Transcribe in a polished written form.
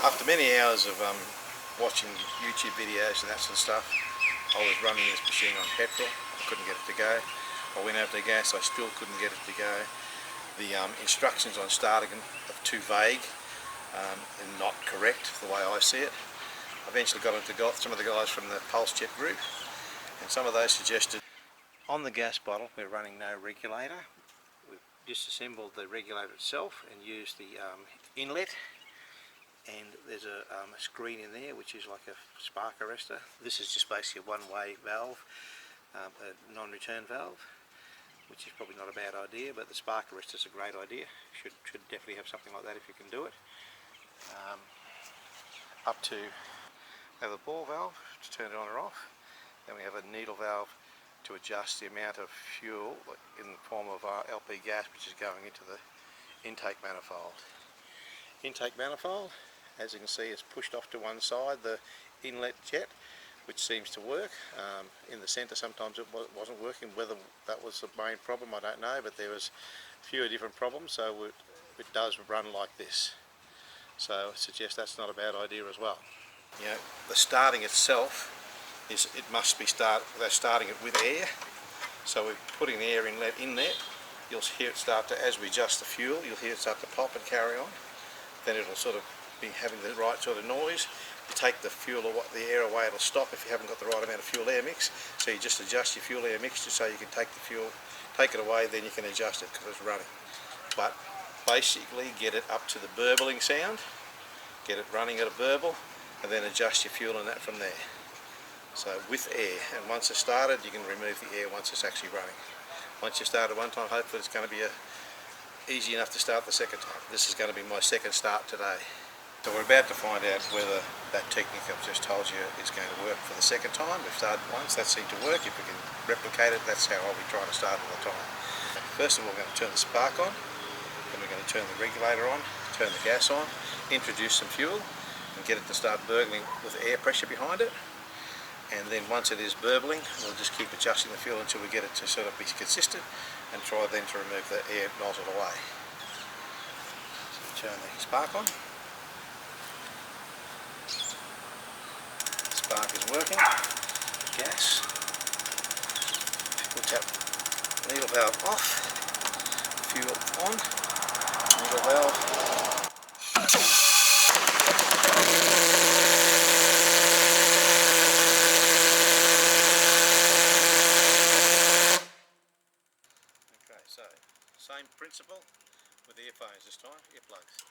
After many hours of watching YouTube videos and that sort of stuff, I was running this machine on petrol. I couldn't get it to go. I went over to gas, I still couldn't get it to go. The instructions on starting are too vague and not correct the way I see it. I eventually got into some of the guys from the PulseJet group, and some of those suggested on the gas bottle we're running no regulator. We've disassembled the regulator itself and used the inlet, and there's a screen in there which is like a spark arrestor. This is just basically a one-way valve, a non-return valve, which is probably not a bad idea, but the spark arrestor is a great idea. Should definitely have something like that if you can do it. Up to have a ball valve to turn it on or off. Then we have a needle valve to adjust the amount of fuel in the form of LP gas which is going into the intake manifold. Intake manifold, as you can see, is pushed off to one side, the inlet jet, which seems to work. In the centre sometimes it wasn't working. Whether that was the main problem, I don't know, but there was a few different problems, so it does run like this. So I suggest that's not a bad idea as well. You know, the starting itself it must be starting it with air. So we're putting the air inlet in there. You'll hear it start to, as we adjust the fuel, you'll hear it start to pop and carry on. Then it'll sort of be having the right sort of noise. You take the fuel or the air away, it'll stop if you haven't got the right amount of fuel air mix. So you just adjust your fuel air mixture so you can take it away, then you can adjust it because it's running. But basically get it up to the burbling sound, get it running at a burble, and then adjust your fuel and that from there. So with air, and once it's started you can remove the air once it's actually running. Once you start it one time, hopefully it's going to be easy enough to start the second time. This is going to be my second start today. So we're about to find out whether that technique I've just told you is going to work for the second time. We've started once, that seemed to work. If we can replicate it, that's how I'll be trying to start all the time. First of all, we're going to turn the spark on, then we're going to turn the regulator on, turn the gas on, introduce some fuel, and get it to start burgling with air pressure behind it. And then once it is burbling, we'll just keep adjusting the fuel until we get it to sort of be consistent, and try then to remove the air nozzle away. So turn the spark on. Spark is working. Gas. We'll tap needle valve off. Fuel on. Needle valve. So, same principle with earphones this time, earplugs.